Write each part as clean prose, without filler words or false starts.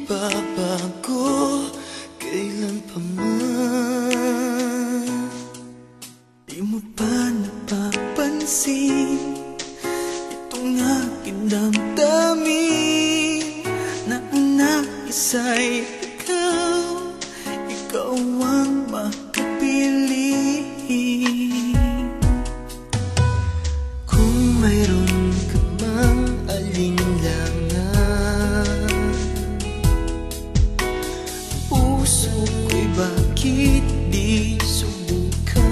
babago kailan pa man. Di mo pa napapansin itong aking damdamin, na ang nais-ay ikaw, ikaw ang makapili. Kung mayroon ka mang alinlangan, puso ko'y bakit di subukan?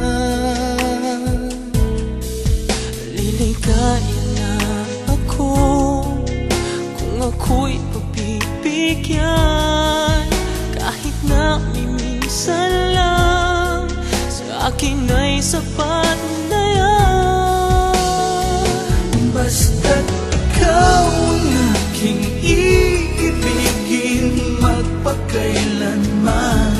Liligaya na ako kung ako'y pagbibigyan, kahit na minsan lang sa akin ay sapat na yan. Basta't ikaw ang aking iibigin, magpakailanman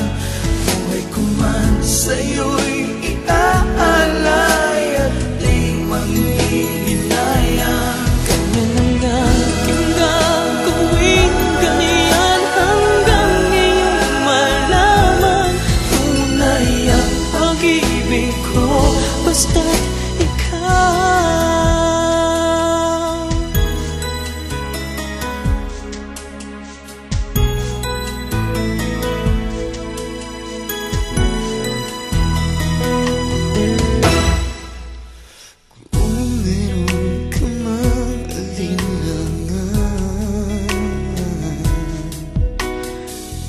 buhay ko man sa'yo'y iaalay at di manghihinayang. Ganyan ang aking gagawin, ganyan hanggang iyong malaman tunay ang pag-ibig ko, basta't ikaw.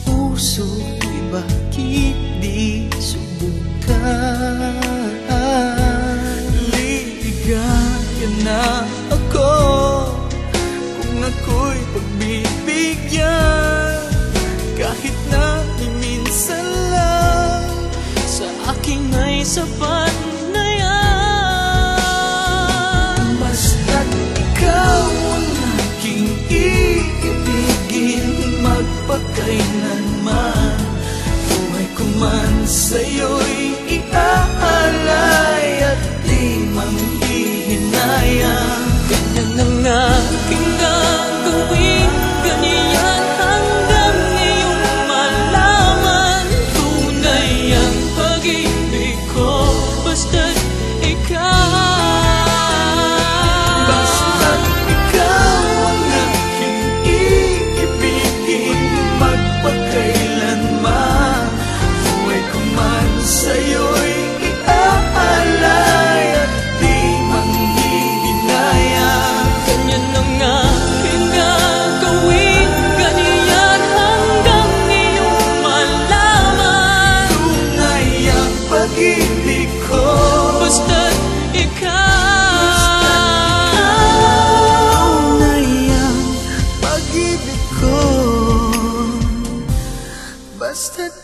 Puso ko'y bakit di subukan? Liligaya na ako kung ako'y pagbibigyan, kahit na minsan lang sa akin ay sapat na yan. Basta't ikaw ang aking iibigin, magpakailanman buhay ko man sa'yo'y iaalay at di manghihinayang. Ganyan ang aking gagawin, ganyan hanggang iyong malaman tunay ang pag-ibig ko, basta't ikaw. Basta't ikaw ang aking iibigin, magpakailanman buhay ko man sa'yo'y iaalay at di manghihinayang. Ganyan ang aking gagawin, ganyan hanggang iyong malaman tunay ang pag-ibig ko, basta't ikaw. Tunay ang pag-ibig ko, basta't